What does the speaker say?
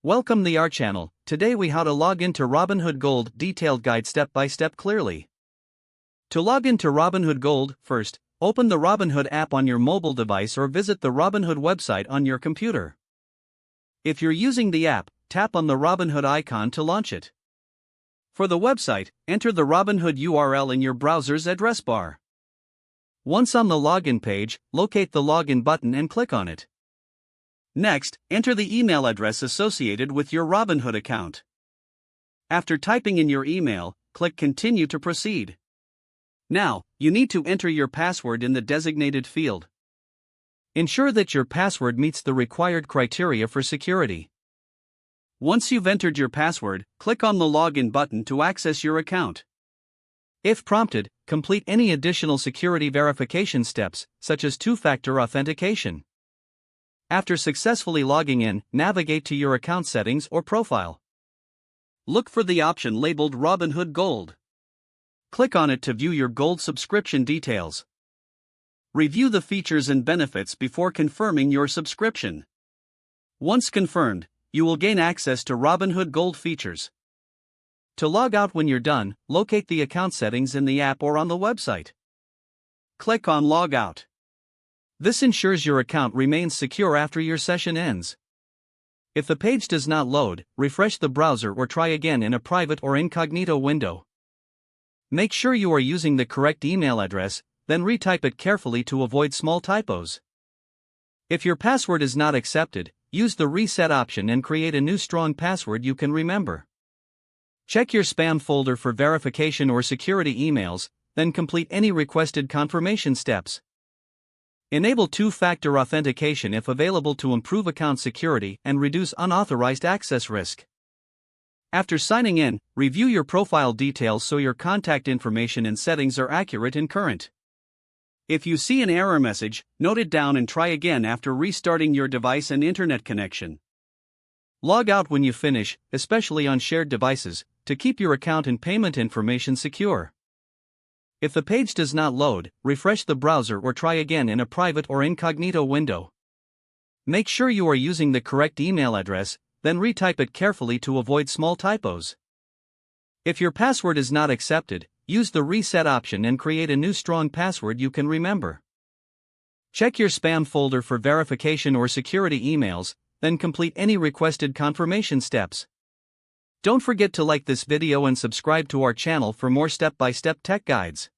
Welcome to our channel. Today we how to log into Robinhood Gold detailed guide step by step clearly. To log into Robinhood Gold, first, open the Robinhood app on your mobile device or visit the Robinhood website on your computer. If you're using the app, tap on the Robinhood icon to launch it. For the website, enter the Robinhood URL in your browser's address bar. Once on the login page, locate the login button and click on it. Next, enter the email address associated with your Robinhood account. After typing in your email, click Continue to proceed. Now, you need to enter your password in the designated field. Ensure that your password meets the required criteria for security. Once you've entered your password, click on the Login button to access your account. If prompted, complete any additional security verification steps, such as two-factor authentication. After successfully logging in, navigate to your account settings or profile. Look for the option labeled Robinhood Gold. Click on it to view your Gold subscription details. Review the features and benefits before confirming your subscription. Once confirmed, you will gain access to Robinhood Gold features. To log out when you're done, locate the account settings in the app or on the website. Click on Log Out. This ensures your account remains secure after your session ends. If the page does not load, refresh the browser or try again in a private or incognito window. Make sure you are using the correct email address, then retype it carefully to avoid small typos. If your password is not accepted, use the reset option and create a new strong password you can remember. Check your spam folder for verification or security emails, then complete any requested confirmation steps. Enable two-factor authentication if available to improve account security and reduce unauthorized access risk. After signing in, review your profile details so your contact information and settings are accurate and current. If you see an error message, note it down and try again after restarting your device and internet connection. Log out when you finish, especially on shared devices, to keep your account and payment information secure. If the page does not load, refresh the browser or try again in a private or incognito window. Make sure you are using the correct email address, then retype it carefully to avoid small typos. If your password is not accepted, use the reset option and create a new strong password you can remember. Check your spam folder for verification or security emails, then complete any requested confirmation steps. Don't forget to like this video and subscribe to our channel for more step-by-step tech guides.